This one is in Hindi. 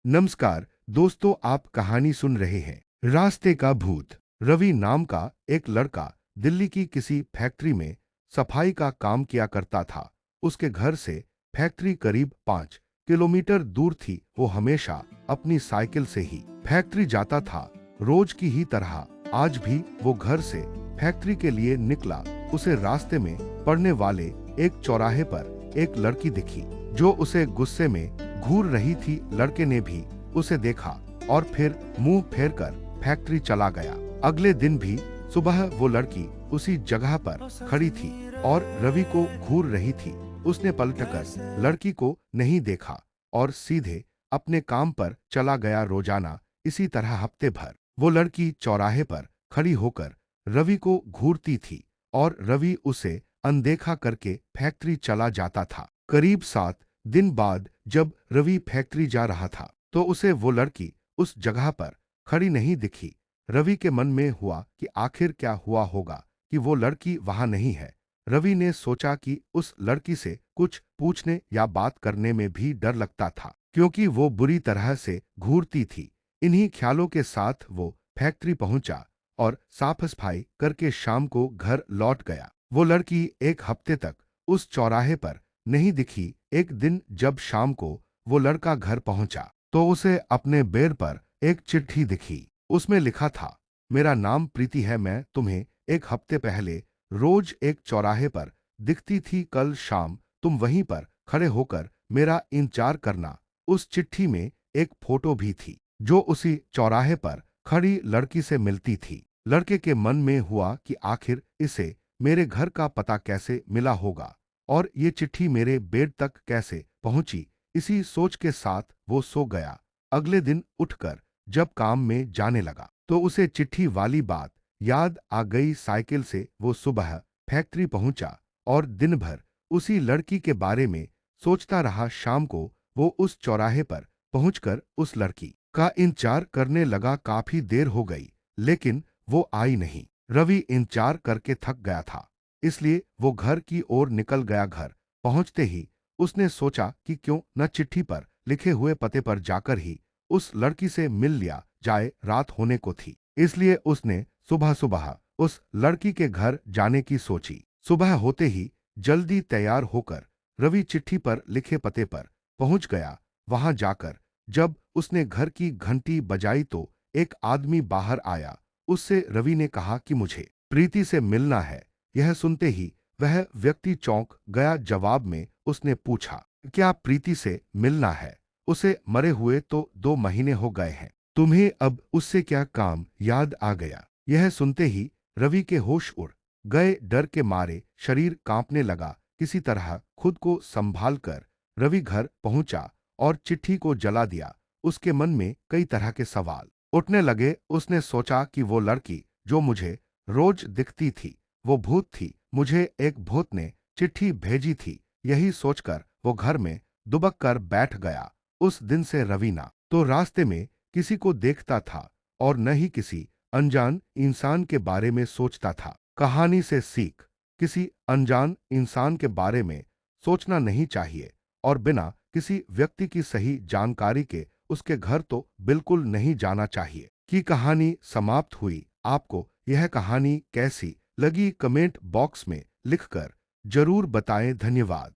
नमस्कार दोस्तों, आप कहानी सुन रहे हैं रास्ते का भूत। रवि नाम का एक लड़का दिल्ली की किसी फैक्ट्री में सफाई का काम किया करता था। उसके घर से फैक्ट्री करीब 5 किलोमीटर दूर थी। वो हमेशा अपनी साइकिल से ही फैक्ट्री जाता था, रोज की ही तरह। आज भी वो घर से फैक्ट्री के लिए निकला। उसे रास्ते में पड़ने वाले एक चौराहे पर एक लड़की दिखी जो उसे गुस्से में घूर रही थी। लड़के ने भी उसे देखा और फिर मुंह फेरकर फैक्ट्री चला गया। अगले दिन भी सुबह वो लड़की उसी जगह पर खड़ी थी और रवि को घूर रही थी। उसने पलटकर लड़की को नहीं देखा और सीधे अपने काम पर चला गया। रोजाना इसी तरह हफ्ते भर वो लड़की चौराहे पर खड़ी होकर रवि को घूरती थी और रवि उसे अनदेखा करके फैक्ट्री चला जाता था। करीब 7 दिन बाद जब रवि फैक्ट्री जा रहा था तो उसे वो लड़की उस जगह पर खड़ी नहीं दिखी। रवि के मन में हुआ कि आखिर क्या हुआ होगा कि वो लड़की वहां नहीं है। रवि ने सोचा कि उस लड़की से कुछ पूछने या बात करने में भी डर लगता था क्योंकि वो बुरी तरह से घूरती थी। इन्हीं ख्यालों के साथ वो फैक्ट्री पहुंचा और साफ सफाई करके शाम को घर लौट गया। वो लड़की एक हफ्ते तक उस चौराहे पर नहीं दिखी। एक दिन जब शाम को वो लड़का घर पहुंचा तो उसे अपने बेड पर एक चिट्ठी दिखी। उसमें लिखा था, मेरा नाम प्रीति है, मैं तुम्हें एक हफ्ते पहले रोज एक चौराहे पर दिखती थी। कल शाम तुम वहीं पर खड़े होकर मेरा इंतजार करना। उस चिट्ठी में एक फोटो भी थी जो उसी चौराहे पर खड़ी लड़की से मिलती थी। लड़के के मन में हुआ कि आखिर इसे मेरे घर का पता कैसे मिला होगा और ये चिट्ठी मेरे बेड तक कैसे पहुंची। इसी सोच के साथ वो सो गया। अगले दिन उठकर जब काम में जाने लगा तो उसे चिट्ठी वाली बात याद आ गई। साइकिल से वो सुबह फैक्ट्री पहुंचा और दिन भर उसी लड़की के बारे में सोचता रहा। शाम को वो उस चौराहे पर पहुंचकर उस लड़की का इंतजार करने लगा। काफी देर हो गई लेकिन वो आई नहीं। रवि इंतजार करके थक गया था, इसलिए वो घर की ओर निकल गया। घर पहुंचते ही उसने सोचा कि क्यों न चिट्ठी पर लिखे हुए पते पर जाकर ही उस लड़की से मिल लिया जाए। रात होने को थी, इसलिए उसने सुबह सुबह उस लड़की के घर जाने की सोची। सुबह होते ही जल्दी तैयार होकर रवि चिट्ठी पर लिखे पते पर पहुंच गया। वहां जाकर जब उसने घर की घंटी बजाई तो एक आदमी बाहर आया। उससे रवि ने कहा कि मुझे प्रीति से मिलना है। यह सुनते ही वह व्यक्ति चौंक गया। जवाब में उसने पूछा, क्या प्रीति से मिलना है? उसे मरे हुए तो 2 महीने हो गए हैं, तुम्हें अब उससे क्या काम? याद आ गया। यह सुनते ही रवि के होश उड़ गए। डर के मारे शरीर कांपने लगा। किसी तरह खुद को संभाल कर रवि घर पहुंचा और चिट्ठी को जला दिया। उसके मन में कई तरह के सवाल उठने लगे। उसने सोचा कि वो लड़की जो मुझे रोज दिखती थी वो भूत थी। मुझे एक भूत ने चिट्ठी भेजी थी। यही सोचकर वो घर में दुबक कर बैठ गया। उस दिन से रवि ना तो रास्ते में किसी को देखता था और न ही किसी अनजान इंसान के बारे में सोचता था। कहानी से सीख, किसी अनजान इंसान के बारे में सोचना नहीं चाहिए और बिना किसी व्यक्ति की सही जानकारी के उसके घर तो बिल्कुल नहीं जाना चाहिए। की कहानी समाप्त हुई। आपको यह कहानी कैसी लगी कमेंट बॉक्स में लिखकर जरूर बताएं। धन्यवाद।